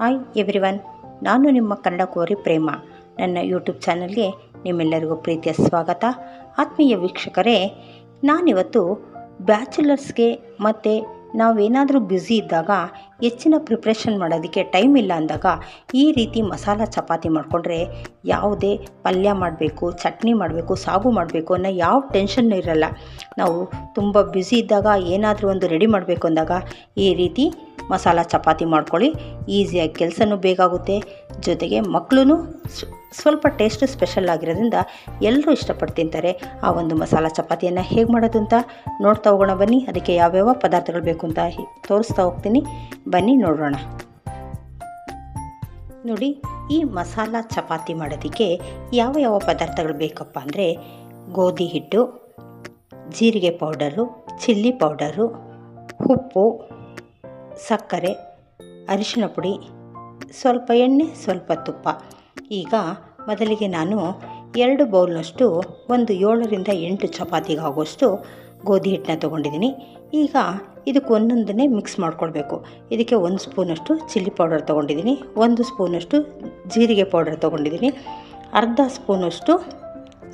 Hi everyone, ನಾನು ನಿಮ್ಮ ಕನ್ನಡ ಕೋರಿ ಪ್ರೇಮ. ನನ್ನ ಯೂಟ್ಯೂಬ್ ಚಾನಲ್ಗೆ ನಿಮ್ಮೆಲ್ಲರಿಗೂ ಪ್ರೀತಿಯ ಸ್ವಾಗತ. ಆತ್ಮೀಯ ವೀಕ್ಷಕರೇ, ನಾನಿವತ್ತು ಬ್ಯಾಚುಲರ್ಸ್ಗೆ ಮತ್ತು ನಾವೇನಾದರೂ ಬ್ಯುಸಿ ಇದ್ದಾಗ ಹೆಚ್ಚಿನ ಪ್ರಿಪ್ರೇಷನ್ ಮಾಡೋದಕ್ಕೆ ಟೈಮ್ ಇಲ್ಲ ಅಂದಾಗ ಈ ರೀತಿ ಮಸಾಲ ಚಪಾತಿ ಮಾಡಿಕೊಂಡ್ರೆ ಯಾವುದೇ ಪಲ್ಯ ಮಾಡಬೇಕು, ಚಟ್ನಿ ಮಾಡಬೇಕು, ಸಾಗು ಮಾಡಬೇಕು ಅನ್ನೋ ಯಾವ ಟೆನ್ಷನ್ ಇರಲ್ಲ. ನಾವು ತುಂಬ ಬ್ಯುಸಿ ಇದ್ದಾಗ ಏನಾದರೂ ಒಂದು ರೆಡಿ ಮಾಡಬೇಕು ಅಂದಾಗ ಈ ರೀತಿ ಮಸಾಲ ಚಪಾತಿ ಮಾಡ್ಕೊಳ್ಳಿ. ಈಸಿಯಾಗಿ ಕೆಲಸನೂ ಬೇಗ ಆಗುತ್ತೆ, ಜೊತೆಗೆ ಮಕ್ಕಳು ಸ್ವಲ್ಪ ಟೇಸ್ಟ್ ಸ್ಪೆಷಲ್ ಆಗಿರೋದ್ರಿಂದ ಎಲ್ಲರೂ ಇಷ್ಟಪಟ್ಟು ತಿಂತಾರೆ. ಆ ಒಂದು ಮಸಾಲ ಚಪಾತಿಯನ್ನು ಹೇಗೆ ಮಾಡೋದು ಅಂತ ನೋಡ್ತಾ ಹೋಗೋಣ ಬನ್ನಿ. ಅದಕ್ಕೆ ಯಾವ್ಯಾವ ಪದಾರ್ಥಗಳು ಬೇಕು ಅಂತ ತೋರಿಸ್ತಾ ಹೋಗ್ತೀನಿ, ಬನ್ನಿ ನೋಡೋಣ. ನೋಡಿ, ಈ ಮಸಾಲ ಚಪಾತಿ ಮಾಡೋದಕ್ಕೆ ಯಾವ ಯಾವ ಪದಾರ್ಥಗಳು ಬೇಕಪ್ಪ ಅಂದರೆ ಗೋಧಿ ಹಿಟ್ಟು, ಜೀರಿಗೆ ಪೌಡರು, ಚಿಲ್ಲಿ ಪೌಡರು, ಉಪ್ಪು, ಸಕ್ಕರೆ, ಅರಿಶಿನ ಪುಡಿ, ಸ್ವಲ್ಪ ಎಣ್ಣೆ, ಸ್ವಲ್ಪ ತುಪ್ಪ. ಈಗ ಮೊದಲಿಗೆ ನಾನು 2 ಬೌಲ್ನಷ್ಟು ಒಂದು 7ರಿಂದ 8 ಚಪಾತಿಗೆ ಆಗೋಷ್ಟು ಗೋಧಿ ಹಿಟ್ಟನ್ನ ತೊಗೊಂಡಿದ್ದೀನಿ. ಈಗ ಇದಕ್ಕೆ ಒಂದೊಂದನ್ನೇ ಮಿಕ್ಸ್ ಮಾಡ್ಕೊಳ್ಬೇಕು. ಇದಕ್ಕೆ 1 ಸ್ಪೂನಷ್ಟು ಚಿಲ್ಲಿ ಪೌಡರ್ ತೊಗೊಂಡಿದ್ದೀನಿ, 1 ಸ್ಪೂನಷ್ಟು ಜೀರಿಗೆ ಪೌಡರ್ ತೊಗೊಂಡಿದ್ದೀನಿ, ಅರ್ಧ ಸ್ಪೂನಷ್ಟು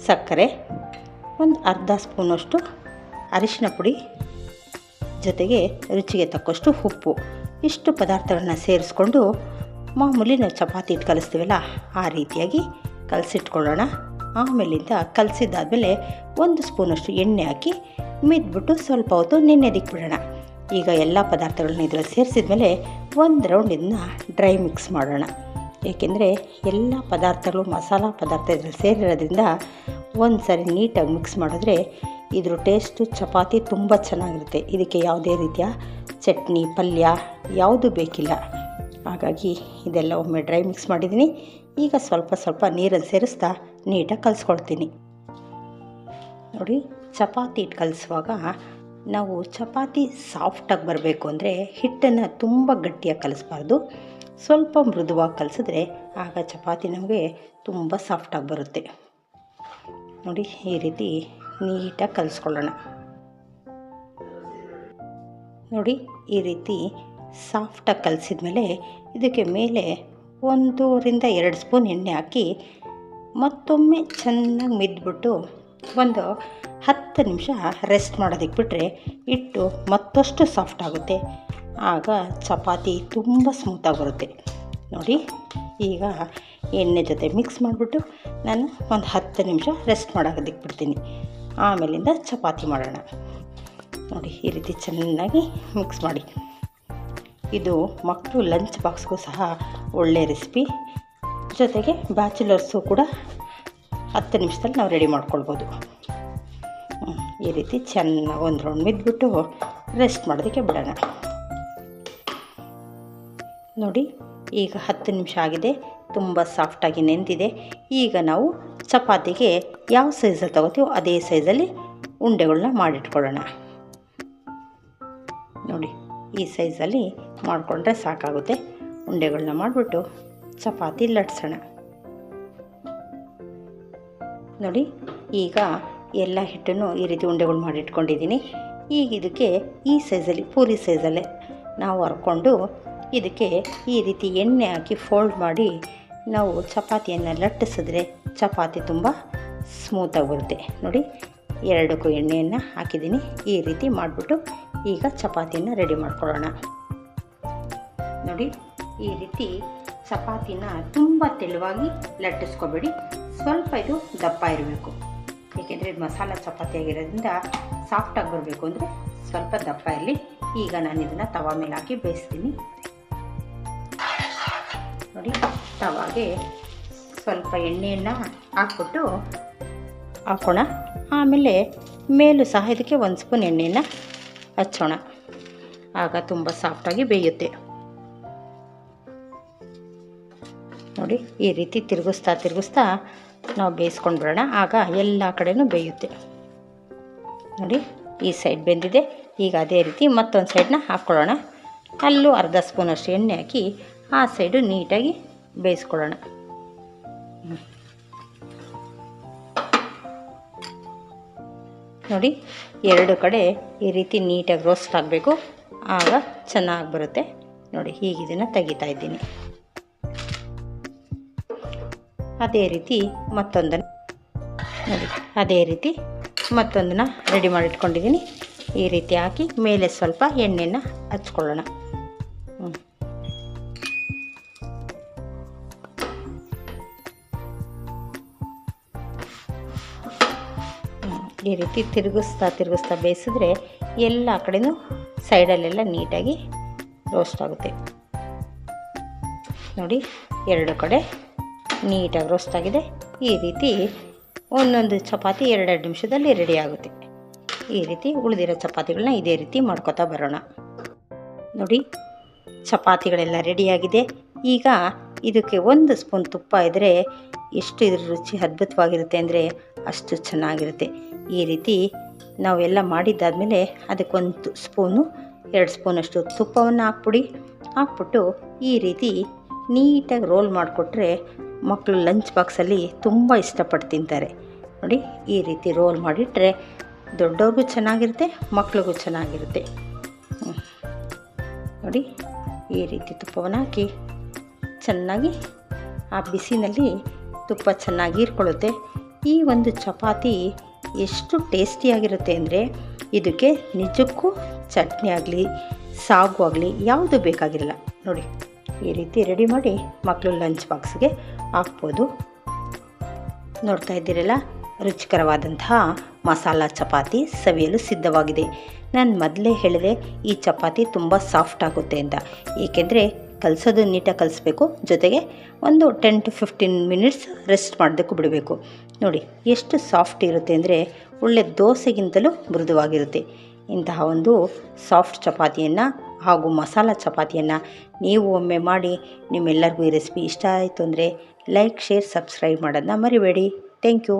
ಸಕ್ಕರೆ, ಒಂದು ಅರ್ಧ ಸ್ಪೂನಷ್ಟು ಅರಿಶಿನ ಪುಡಿ, ಜೊತೆಗೆ ರುಚಿಗೆ ತಕ್ಕಷ್ಟು ಉಪ್ಪು. ಇಷ್ಟು ಪದಾರ್ಥಗಳನ್ನ ಸೇರಿಸ್ಕೊಂಡು ಮಾಮೂಲಿ ನಾವು ಚಪಾತಿ ಹಿಟ್ಟು ಕಲಿಸ್ತೀವಲ್ಲ ಆ ರೀತಿಯಾಗಿ ಕಲಸಿಟ್ಕೊಳ್ಳೋಣ. ಆಮೇಲಿಂದ ಕಲಸಿದ್ದಾದಮೇಲೆ 1 ಸ್ಪೂನಷ್ಟು ಎಣ್ಣೆ ಹಾಕಿ ಮಿದ್ಬಿಟ್ಟು ಸ್ವಲ್ಪ ಹೊತ್ತು ನೆನೆಯೋದಕ್ಕೆ ಬಿಡೋಣ. ಈಗ ಎಲ್ಲ ಪದಾರ್ಥಗಳನ್ನ ಇದರಲ್ಲಿ ಸೇರಿಸಿದ್ಮೇಲೆ ಒಂದು ರೌಂಡ್ ಇದನ್ನ ಡ್ರೈ ಮಿಕ್ಸ್ ಮಾಡೋಣ. ಏಕೆಂದರೆ ಎಲ್ಲ ಪದಾರ್ಥಗಳು ಮಸಾಲ ಪದಾರ್ಥ ಇದರಲ್ಲಿ ಸೇರಿರೋದ್ರಿಂದ ಒಂದು ಸಾರಿ ನೀಟಾಗಿ ಮಿಕ್ಸ್ ಮಾಡಿದ್ರೆ ಇದ್ರ ಟೇಸ್ಟು ಚಪಾತಿ ತುಂಬ ಚೆನ್ನಾಗಿರುತ್ತೆ. ಇದಕ್ಕೆ ಯಾವುದೇ ರೀತಿಯ ಚಟ್ನಿ, ಪಲ್ಯ ಯಾವುದೂ ಬೇಕಿಲ್ಲ. ಹಾಗಾಗಿ ಇದೆಲ್ಲ ಒಮ್ಮೆ ಡ್ರೈ ಮಿಕ್ಸ್ ಮಾಡಿದ್ದೀನಿ. ಈಗ ಸ್ವಲ್ಪ ಸ್ವಲ್ಪ ನೀರನ್ನು ಸೇರಿಸ್ತಾ ನೀಟಾಗಿ ಕಲಿಸ್ಕೊಳ್ತೀನಿ. ನೋಡಿ, ಚಪಾತಿ ಹಿಟ್ಟು ಕಲಿಸುವಾಗ ನಾವು ಚಪಾತಿ ಸಾಫ್ಟಾಗಿ ಬರಬೇಕು ಅಂದರೆ ಹಿಟ್ಟನ್ನು ತುಂಬ ಗಟ್ಟಿಯಾಗಿ ಕಲಿಸ್ಬಾರ್ದು, ಸ್ವಲ್ಪ ಮೃದುವಾಗಿ ಕಲಿಸಿದ್ರೆ ಆಗ ಚಪಾತಿ ನಮಗೆ ತುಂಬ ಸಾಫ್ಟಾಗಿ ಬರುತ್ತೆ. ನೋಡಿ, ಈ ರೀತಿ ನೀಟಾಗಿ ಕಲಿಸ್ಕೊಳ್ಳೋಣ. ನೋಡಿ, ಈ ರೀತಿ ಸಾಫ್ಟಾಗಿ ಕಲಿಸಿದ್ಮೇಲೆ ಇದಕ್ಕೆ ಮೇಲೆ 1ರಿಂದ 2 ಸ್ಪೂನ್ ಎಣ್ಣೆ ಹಾಕಿ ಮತ್ತೊಮ್ಮೆ ಚೆನ್ನಾಗಿ ಮಿದ್ಬಿಟ್ಟು ಒಂದು 10 ನಿಮಿಷ ರೆಸ್ಟ್ ಮಾಡೋದಕ್ಕೆ ಬಿಟ್ಟರೆ ಹಿಟ್ಟು ಮತ್ತಷ್ಟು ಸಾಫ್ಟ್ ಆಗುತ್ತೆ. ಆಗ ಚಪಾತಿ ತುಂಬ ಸ್ಮೂತಾಗಿ ಬರುತ್ತೆ. ನೋಡಿ, ಈಗ ಎಣ್ಣೆ ಜೊತೆ ಮಿಕ್ಸ್ ಮಾಡಿಬಿಟ್ಟು ನಾನು ಒಂದು 10 ನಿಮಿಷ ರೆಸ್ಟ್ ಮಾಡೋದಕ್ಕೆ ಬಿಡ್ತೀನಿ. ಆಮೇಲಿಂದ ಚಪಾತಿ ಮಾಡೋಣ. ನೋಡಿ, ಈ ರೀತಿ ಚೆನ್ನಾಗಿ ಮಿಕ್ಸ್ ಮಾಡಿ. ಇದು ಮಕ್ಕಳು ಲಂಚ್ ಬಾಕ್ಸ್ಗೂ ಸಹ ಒಳ್ಳೆ ರೆಸಿಪಿ. ಜೊತೆಗೆ ಬ್ಯಾಚುಲರ್ಸು ಕೂಡ 10 ನಿಮಿಷದಲ್ಲಿ ನಾವು ರೆಡಿ ಮಾಡ್ಕೊಳ್ಬೋದು. ಈ ರೀತಿ ಚೆನ್ನಾಗಿ ಒಂದು ರೌಂಡ್ ಮಿದ್ಬಿಟ್ಟು ರೆಸ್ಟ್ ಮಾಡೋದಕ್ಕೆ ಬಿಡೋಣ. ನೋಡಿ, ಈಗ 10 ನಿಮಿಷ ಆಗಿದೆ, ತುಂಬ ಸಾಫ್ಟಾಗಿ ನೆಂದಿದೆ. ಈಗ ನಾವು ಚಪಾತಿಗೆ ಯಾವ ಸೈಜಲ್ಲಿ ತಗೋತೀವೋ ಅದೇ ಸೈಜಲ್ಲಿ ಉಂಡೆಗಳನ್ನ ಮಾಡಿಟ್ಕೊಳ್ಳೋಣ. ನೋಡಿ, ಈ ಸೈಜಲ್ಲಿ ಮಾಡಿಕೊಂಡ್ರೆ ಸಾಕಾಗುತ್ತೆ. ಉಂಡೆಗಳನ್ನ ಮಾಡಿಬಿಟ್ಟು ಚಪಾತಿ ಲಟ್ಸೋಣ. ನೋಡಿ, ಈಗ ಎಲ್ಲ ಹಿಟ್ಟನ್ನು ಈ ರೀತಿ ಉಂಡೆಗಳು ಮಾಡಿಟ್ಕೊಂಡಿದ್ದೀನಿ. ಈಗ ಇದಕ್ಕೆ ಈ ಸೈಜಲ್ಲಿ ಪೂರಿ ಸೈಜಲ್ಲೇ ನಾವು ಹರ್ಕೊಂಡು ಇದಕ್ಕೆ ಈ ರೀತಿ ಎಣ್ಣೆ ಹಾಕಿ ಫೋಲ್ಡ್ ಮಾಡಿ ನಾವು ಚಪಾತಿಯನ್ನು ಲಟ್ಟಿಸಿದ್ರೆ ಚಪಾತಿ ತುಂಬ ಸ್ಮೂತಾಗಿ ಬರುತ್ತೆ. ನೋಡಿ, 2ಕ್ಕೂ ಎಣ್ಣೆಯನ್ನು ಹಾಕಿದ್ದೀನಿ. ಈ ರೀತಿ ಮಾಡಿಬಿಟ್ಟು ಈಗ ಚಪಾತಿಯನ್ನು ರೆಡಿ ಮಾಡ್ಕೊಳ್ಳೋಣ. ನೋಡಿ, ಈ ರೀತಿ ಚಪಾತಿನ ತುಂಬ ತೆಳುವಾಗಿ ಲಟ್ಟಿಸ್ಕೊಬೇಡಿ, ಸ್ವಲ್ಪ ಇದು ದಪ್ಪ ಇರಬೇಕು. ಏಕೆಂದರೆ ಮಸಾಲ ಚಪಾತಿ ಆಗಿರೋದ್ರಿಂದ ಸಾಫ್ಟಾಗಿ ಬರಬೇಕು ಅಂದರೆ ಸ್ವಲ್ಪ ದಪ್ಪ ಇರಲಿ. ಈಗ ನಾನು ಇದನ್ನು ತವಾ ಮೇಲೆ ಹಾಕಿ ಬೇಯಿಸ್ತೀನಿ. ನೋಡಿ, ತವಾಗೆ ಸ್ವಲ್ಪ ಎಣ್ಣೆಯನ್ನು ಹಾಕ್ಬಿಟ್ಟು ಹಾಕೋಣ. ಆಮೇಲೆ ಮೇಲೂ ಸಹ ಇದಕ್ಕೆ 1 ಸ್ಪೂನ್ ಎಣ್ಣೆಯನ್ನು ಹಚ್ಚೋಣ. ಆಗ ತುಂಬ ಸಾಫ್ಟಾಗಿ ಬೇಯುತ್ತೆ. ನೋಡಿ, ಈ ರೀತಿ ತಿರುಗಿಸ್ತಾ ನಾವು ಬೇಯಿಸ್ಕೊಂಡು ಬಿಡೋಣ. ಆಗ ಎಲ್ಲ ಕಡೆನೂ ಬೇಯುತ್ತೆ. ನೋಡಿ, ಈ ಸೈಡ್ ಬೆಂದಿದೆ. ಈಗ ಅದೇ ರೀತಿ ಮತ್ತೊಂದು ಸೈಡನ್ನ ಹಾಕ್ಕೊಳ್ಳೋಣ. ಅಲ್ಲೂ ಅರ್ಧ ಸ್ಪೂನಷ್ಟು ಎಣ್ಣೆ ಹಾಕಿ ಆ ಸೈಡು ನೀಟಾಗಿ ಬೇಯಿಸ್ಕೊಳ್ಳೋಣ. ನೋಡಿ, 2 ಕಡೆ ಈ ರೀತಿ ನೀಟಾಗಿ ರೋಸ್ಟ್ ಆಗಬೇಕು, ಆಗ ಚೆನ್ನಾಗಿ ಬರುತ್ತೆ. ನೋಡಿ, ಹೀಗೆ ಇದನ್ನು ತೆಗಿತಾ ಇದ್ದೀನಿ. ಅದೇ ರೀತಿ ಮತ್ತೊಂದನ್ನು ನೋಡಿ, ಅದೇ ರೀತಿ ಮತ್ತೊಂದನ್ನು ರೆಡಿ ಮಾಡಿಟ್ಕೊಂಡಿದ್ದೀನಿ. ಈ ರೀತಿ ಹಾಕಿ ಮೇಲೆ ಸ್ವಲ್ಪ ಎಣ್ಣೆನ ಹಚ್ಕೊಳ್ಳೋಣ. ಈ ರೀತಿ ತಿರುಗಿಸ್ತಾ ಬೇಯಿಸಿದ್ರೆ ಎಲ್ಲ ಕಡೆನೂ ಸೈಡಲ್ಲೆಲ್ಲ ನೀಟಾಗಿ ರೋಸ್ಟ್ ಆಗುತ್ತೆ. ನೋಡಿ, ಎರಡು ಕಡೆ ನೀಟಾಗಿ ರೋಸ್ಟ್ ಆಗಿದೆ. ಈ ರೀತಿ ಒಂದೊಂದು ಚಪಾತಿ 2 ನಿಮಿಷದಲ್ಲಿ ರೆಡಿ ಆಗುತ್ತೆ. ಈ ರೀತಿ ಉಳಿದಿರೋ ಚಪಾತಿಗಳನ್ನ ಇದೇ ರೀತಿ ಮಾಡ್ಕೊತಾ ಬರೋಣ. ನೋಡಿ, ಚಪಾತಿಗಳೆಲ್ಲ ರೆಡಿಯಾಗಿದೆ. ಈಗ ಇದಕ್ಕೆ 1 ಸ್ಪೂನ್ ತುಪ್ಪ ಇದ್ದರೆ ಎಷ್ಟು ಇದ್ರ ರುಚಿ ಅದ್ಭುತವಾಗಿರುತ್ತೆ ಅಂದರೆ ಅಷ್ಟು ಚೆನ್ನಾಗಿರುತ್ತೆ. ಈ ರೀತಿ ನಾವೆಲ್ಲ ಮಾಡಿದ್ದಾದಮೇಲೆ ಅದಕ್ಕೆ 1 ಸ್ಪೂನು 2 ಸ್ಪೂನಷ್ಟು ತುಪ್ಪವನ್ನು ಹಾಕ್ಬಿಟ್ಟು ಈ ರೀತಿ ನೀಟಾಗಿ ರೋಲ್ ಮಾಡಿಕೊಟ್ರೆ ಮಕ್ಕಳು ಲಂಚ್ ಬಾಕ್ಸಲ್ಲಿ ತುಂಬ ಇಷ್ಟಪಟ್ಟು ತಿಂತಾರೆ. ನೋಡಿ, ಈ ರೀತಿ ರೋಲ್ ಮಾಡಿಟ್ರೆ ದೊಡ್ಡವ್ರಿಗೂ ಚೆನ್ನಾಗಿರುತ್ತೆ, ಮಕ್ಳಿಗೂ ಚೆನ್ನಾಗಿರುತ್ತೆ. ನೋಡಿ, ಈ ರೀತಿ ತುಪ್ಪವನ್ನು ಹಾಕಿ ಚೆನ್ನಾಗಿ ಆ ಬಿಸಿನಲ್ಲಿ ತುಪ್ಪ ಚೆನ್ನಾಗಿ ಹೀರ್ಕೊಳ್ಳುತ್ತೆ. ಈ ಒಂದು ಚಪಾತಿ ಎಷ್ಟು ಟೇಸ್ಟಿಯಾಗಿರುತ್ತೆ ಅಂದರೆ ಇದಕ್ಕೆ ನಿಜಕ್ಕೂ ಚಟ್ನಿ ಆಗಲಿ ಸಾಗು ಆಗಲಿ ಯಾವುದು ಬೇಕಾಗಿರಲ್ಲ. ನೋಡಿ, ಈ ರೀತಿ ರೆಡಿ ಮಾಡಿ ಮಕ್ಕಳು ಲಂಚ್ ಬಾಕ್ಸ್ಗೆ ಹಾಕ್ಬೋದು. ನೋಡ್ತಾ ಇದ್ದೀರಲ್ಲ, ರುಚಿಕರವಾದಂತಹ ಮಸಾಲ ಚಪಾತಿ ಸವಿಯಲು ಸಿದ್ಧವಾಗಿದೆ. ನಾನು ಮೊದಲೇ ಹೇಳಿದೆ ಈ ಚಪಾತಿ ತುಂಬ ಸಾಫ್ಟ್ ಆಗುತ್ತೆ ಅಂತ, ಏಕೆಂದರೆ ಕಲಸೋದು ನೀಟಾಗಿ ಕಲಿಸ್ಬೇಕು, ಜೊತೆಗೆ ಒಂದು 10 to 15 ಮಿನಿಟ್ಸ್ ರೆಸ್ಟ್ ಮಾಡೋದಕ್ಕೂ ಬಿಡಬೇಕು. ನೋಡಿ ಎಷ್ಟು ಸಾಫ್ಟ್ ಇರುತ್ತೆ ಅಂದರೆ ಒಳ್ಳೆ ದೋಸೆಗಿಂತಲೂ ಮೃದುವಾಗಿರುತ್ತೆ. ಇಂತಹ ಒಂದು ಸಾಫ್ಟ್ ಚಪಾತಿಯನ್ನು ಹಾಗೂ ಮಸಾಲ ಚಪಾತಿಯನ್ನು ನೀವು ಒಮ್ಮೆ ಮಾಡಿ. ನಿಮ್ಮೆಲ್ಲರಿಗೂ ಈ ರೆಸಿಪಿ ಇಷ್ಟ ಆಯಿತು ಅಂದರೆ ಲೈಕ್, ಶೇರ್, ಸಬ್ಸ್ಕ್ರೈಬ್ ಮಾಡೋದನ್ನ ಮರಿಬೇಡಿ. Thank you.